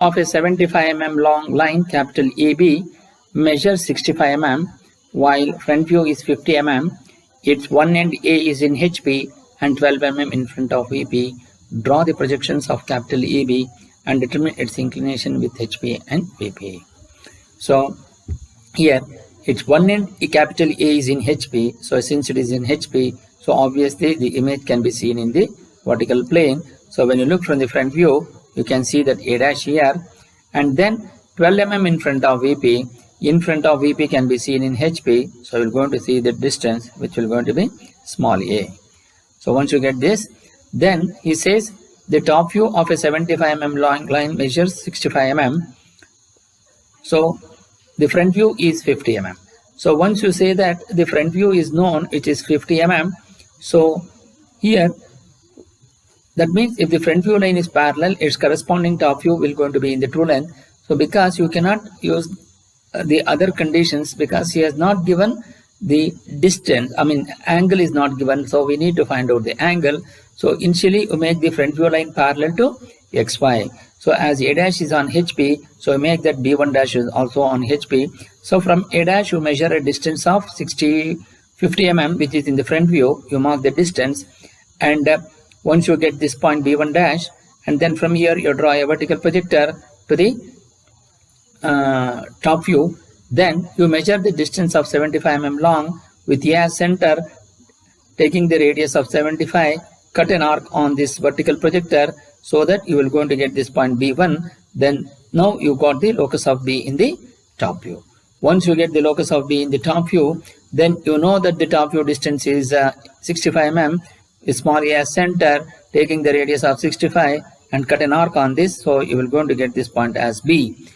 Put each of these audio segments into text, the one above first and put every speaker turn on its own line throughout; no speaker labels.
of a 75 mm long line capital AB measures 65 mm while front view is 50 mm. Its one end A is in HP and 12 mm in front of VP. Draw the projections of capital AB and determine its inclination with HP and VP. So here its one end capital A is in HP. So since it is in HP, so obviously the image can be seen in the vertical plane. So when you look from the front view, you can see that A dash here, and then 12 mm in front of VP. In front of VP can be seen in HP. So we're going to see the distance, which will going to be small a. So once you get this, then he says the top view of a 75 mm long line measures 65 mm. So the front view is 50 mm. So once you say that the front view is known, which is 50 mm, so here that means if the front view line is parallel, its corresponding top view will going to be in the true length. So because you cannot use the other conditions, because he has not given the distance, angle is not given, so we need to find out the angle. So initially you make the front view line parallel to XY. So as A dash is on HP, so you make that B1 dash is also on HP. So from A dash you measure a distance of 50 mm, which is in the front view. You mark the distance, and once you get this point B1 dash, and then from here you draw a vertical projector to the top view. Then you measure the distance of 75 mm long with A as center, taking the radius of 75, cut an arc on this vertical projector so that you will going to get this point B1. Then now you got the locus of B in the top view. Once you get the locus of B in the top view, then you know that the top view distance is 65 mm with small a as center, taking the radius of 65 and cut an arc on this, so you will going to get this point as B.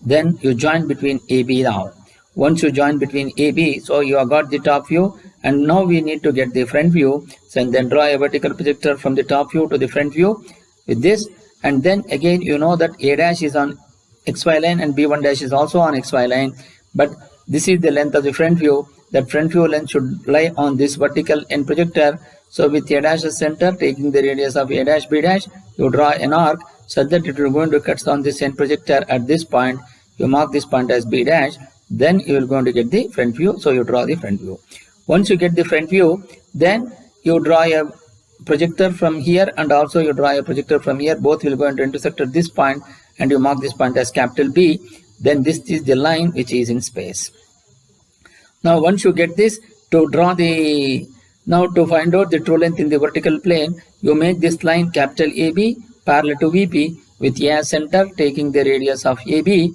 Then you join between AB now. Once you join between AB, so you have got the top view, and now we need to get the front view. So and then draw a vertical projector from the top view to the front view with this, and then again you know that A dash is on XY line and B1 dash is also on XY line, but this is the length of the front view. That front view length should lie on this vertical end projector. So with A dash as center, taking the radius of A dash B dash, you draw an arc so that it will going to cut on this end projector at this point. You mark this point as B dash, then you will going to get the front view. So you draw the front view. Once you get the front view, then you draw a projector from here and also you draw a projector from here. Both will going to intersect at this point, and you mark this point as capital B. Then this is the line which is in space. Now once you get this, to draw the, now to find out the true length in the vertical plane, you make this line capital AB parallel to VP with A as center, taking the radius of AB.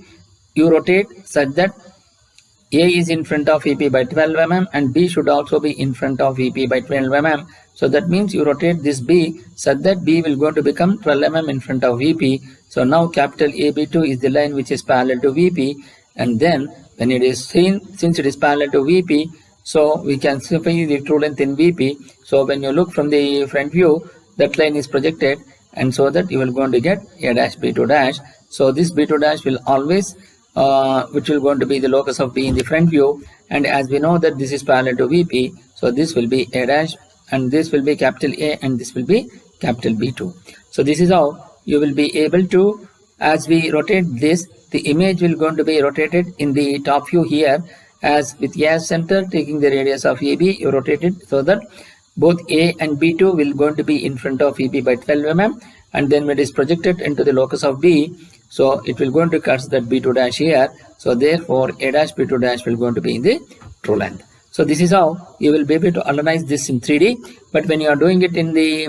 You rotate such that A is in front of VP by 12 mm and B should also be in front of VP by 12 mm. So that means you rotate this B such that B will going to become 12 mm in front of VP. So now capital AB2 is the line which is parallel to VP, and then when it is seen, since it is parallel to VP, so we can simply the true length in VP. So when you look from the front view, that line is projected, and so that you will going to get A dash B2 dash. So this B2 dash will always which will going to be the locus of B in the front view, and as we know that this is parallel to VP, so this will be A dash and this will be capital A and this will be capital B2. So this is how you will be able to, as we rotate this, the image will going to be rotated in the top view here, as with A as center, taking the radius of AB, you rotate it so that both A and B2 will going to be in front of VP by 12 mm, and then when it is projected into the locus of B, so it will going to cut that B2 dash here. So therefore A dash B2 dash will going to be in the true length. So this is how you will be able to analyze this in 3D. But when you are doing it in the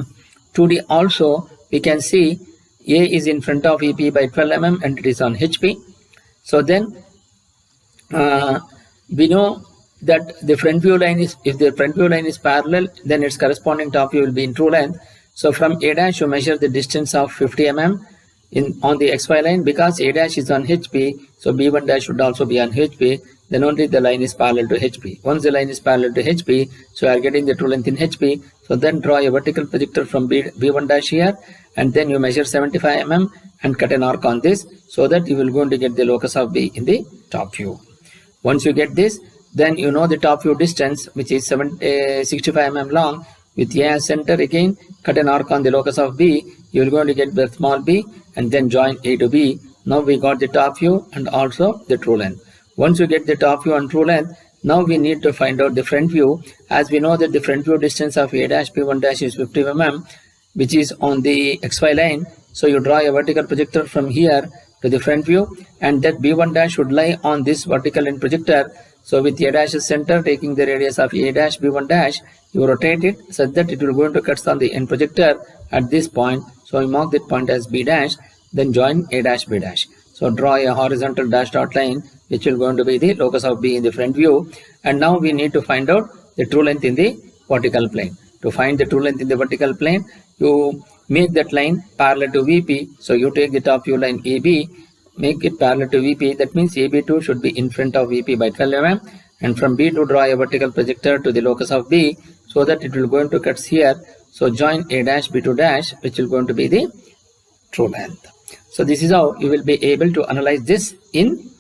2D also, we can see A is in front of EP by 12 mm and it is on HP. So then we know that the front view line is, if the front view line is parallel, then its corresponding top view will be in true length. So from A dash you measure the distance of 50 mm on the XY line, because A dash is on HP, so B1 dash should also be on HP, then only the line is parallel to HP. Once the line is parallel to HP, so you are getting the true length in HP, so then draw a vertical projector from B1 dash here, and then you measure 75 mm and cut an arc on this, so that you will going to get the locus of B in the top view. Once you get this, then you know the top view distance, which is 65 mm long, with A as center again, cut an arc on the locus of B, you will going to get the small b, and then join A to B Now we got the top view and also the true length. Once you get the top view and true length, now we need to find out the front view. As we know that the front view distance of A dash B1 dash is 50 mm, which is on the XY line. So you draw a vertical projector from here to the front view, and that B1 dash should lie on this vertical end projector. So with A dash's center taking the radius of A dash B1 dash, you rotate it such that it will go into cuts on the end projector at this point. So you mark that point as B dash, then join A dash B dash. So draw a horizontal dash dot line which will going to be the locus of B in the front view. And now we need to find out the true length in the vertical plane. To find the true length in the vertical plane, you make that line parallel to VP. So you take the top view line AB, make it parallel to VP. That means AB2 should be in front of VP by 12 mm. And from B2 draw a vertical projector to the locus of B so that it will go into cuts here. So join A dash B2 dash, which will going to be the true length. So this is how you will be able to analyze this in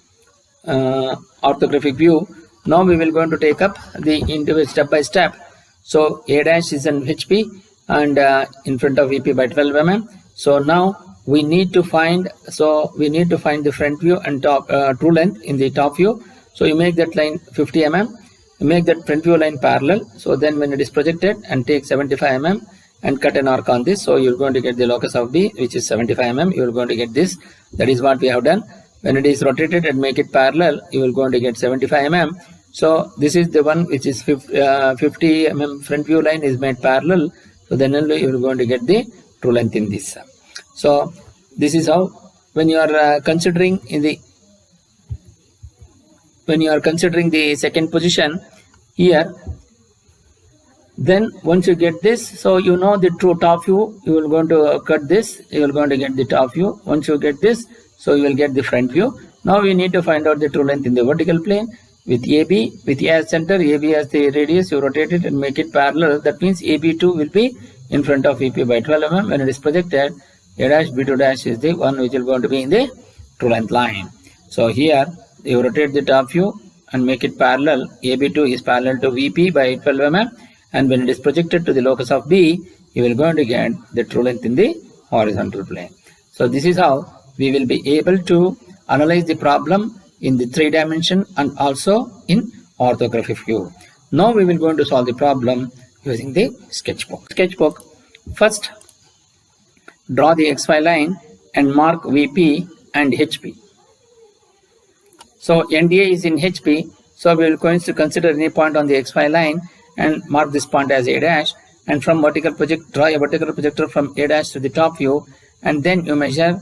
orthographic view. Now we will going to take up the individual step by step. So A dash is an HP and in front of VP by 12 mm. So now we need to find the front view and top true length in the top view. So you make that line 50 mm, you make that front view line parallel. So then when it is projected, and take 75 mm and cut an arc on this, so you're going to get the locus of B, which is 75 mm. You're going to get this. That is what we have done. When it is rotated and make it parallel, you will going to get 75 mm. So this is the one which is 50 mm front view line is made parallel. So then only you are going to get the true length in this. So this is how, when you are considering the second position here, then once you get this, so you know the true top view, you will going to cut this, you will going to get the top view. Once you get this, so you will get the front view. Now we need to find out the true length in the vertical plane. With AB, with A as center, AB as the radius, you rotate it and make it parallel. That means AB2 will be in front of VP by 12 mm. When it is projected, A dash B2 dash is the one which is going to be in the true length line. So here you rotate the top view and make it parallel. AB2 is parallel to VP by 12 mm. And when it is projected to the locus of B, you will going to get the true length in the horizontal plane. So this is how we will be able to analyze the problem in the 3 dimension and also in orthographic view. Now we will going to solve the problem using the sketchbook. First, draw the XY line and mark VP and HP. So NDA is in HP, so we will going to consider any point on the XY line and mark this point as A dash, and from vertical project, draw a vertical projector from A dash to the top view, and then you measure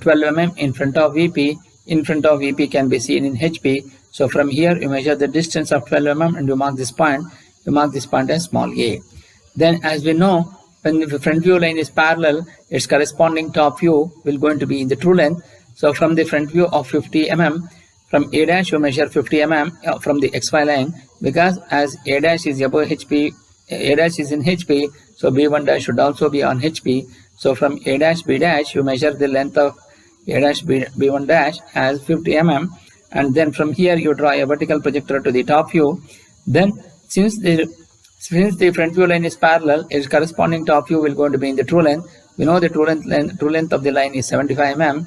12 mm in front of VP. In front of VP can be seen in HP. So from here you measure the distance of 12 mm and you mark this point. You mark this point as small a. Then as we know, when the front view line is parallel, its corresponding top view will going to be in the true length. So from the front view of 50 mm, from A dash you measure 50 mm from the XY line, because as A dash is above HP, A dash is in HP, so B1 dash should also be on HP. So from A dash B dash you measure the length of A dash B1 dash as 50 mm, and then from here you draw a vertical projector to the top view. Then since the front view line is parallel, its corresponding top view will going to be in the true length. We know the true length of the line is 75 mm.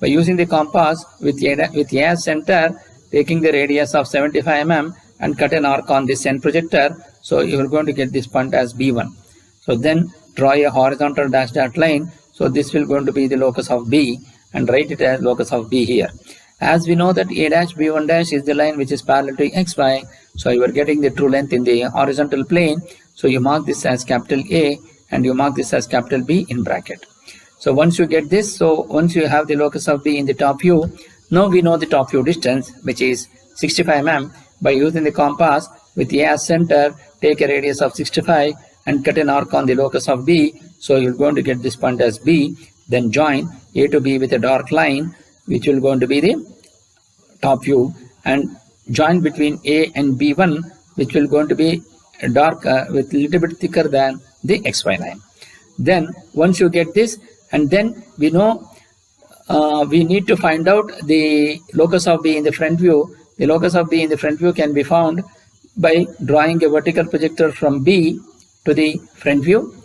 By using the compass with A as center, taking the radius of 75 mm and cut an arc on this end projector, so you are going to get this point as B1. So then draw a horizontal dash dot line. So this will going to be the locus of B, and write it as locus of B here. As we know that A dash B1 dash is the line which is parallel to XY, so you are getting the true length in the horizontal plane. So you mark this as capital A and you mark this as capital B in bracket. So once you get this, so once you have the locus of B in the top view, now we know the top view distance, which is 65 mm. By using the compass with A as center, take a radius of 65 and cut an arc on the locus of B. So you're going to get this point as B. Then join A to B with a dark line, which will going to be the top view, and join between A and B1, which will going to be dark with a little bit thicker than the XY line. Then once you get this, and then we know we need to find out the locus of B in the front view. The locus of B in the front view can be found by drawing a vertical projector from B to the front view.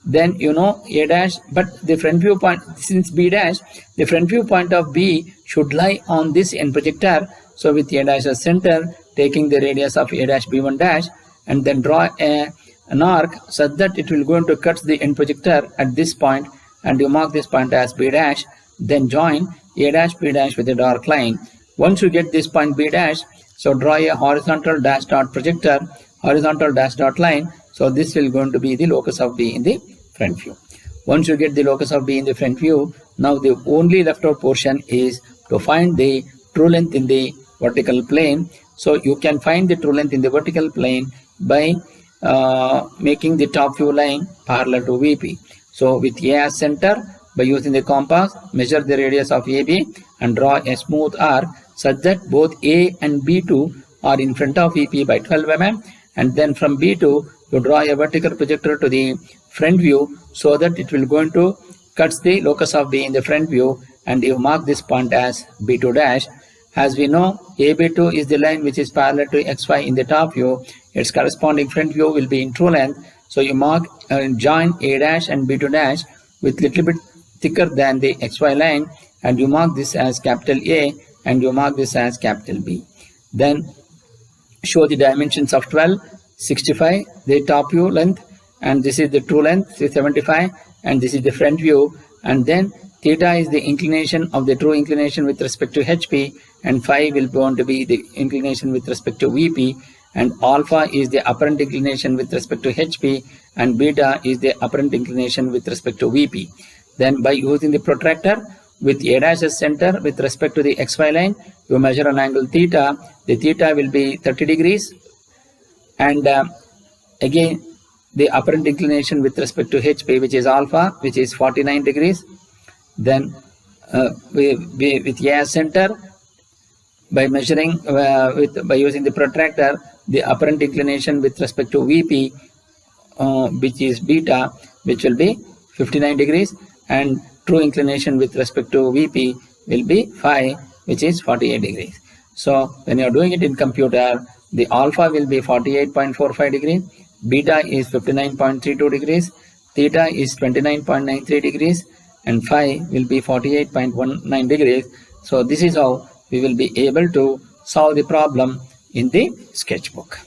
then you know A dash, but the front view point, since B dash, the front view point of B should lie on this end projector. So with A dash as center, taking the radius of A dash B1 dash, and then draw an arc such that it will go into cut the end projector at this point, and you mark this point as B dash, then join A dash B dash with a dark line. Once you get this point B dash, so draw a horizontal dash dot projector, horizontal dash dot line. So this will going to be the locus of B in the front view. Once you get the locus of B in the front view, now the only left out portion is to find the true length in the vertical plane. So you can find the true length in the vertical plane by making the top view line parallel to VP. So with A as center, by using the compass, measure the radius of AB and draw a smooth arc such that both A and B2 are in front of VP by 12 mm, and then from B2 you draw a vertical projector to the front view so that it will go into cuts the locus of B in the front view, and you mark this point as B2 dash. As we know, AB2 is the line which is parallel to XY in the top view. Its corresponding front view will be in true length. So you mark and join A dash and B2 dash with little bit thicker than the XY line, and you mark this as capital A and you mark this as capital B. Then show the dimensions of 12, 65, the top view length, and this is the true length, 75, and this is the front view, and then theta is the inclination of the true inclination with respect to HP, and phi will going to be the inclination with respect to VP, and alpha is the apparent inclination with respect to HP, and beta is the apparent inclination with respect to VP. Then by using the protractor with A dash as center with respect to the XY line, you measure an angle theta. The theta will be 30 degrees, and again the apparent inclination with respect to HP, which is alpha, which is 49 degrees. Then with A as center, by measuring by using the protractor, the apparent inclination with respect to VP, which is beta, which will be 59 degrees, and true inclination with respect to VP will be phi, which is 48 degrees. So when you are doing it in computer, the alpha will be 48.45 degrees, beta is 59.32 degrees, theta is 29.93 degrees, and phi will be 48.19 degrees. So this is how we will be able to solve the problem in the sketchbook.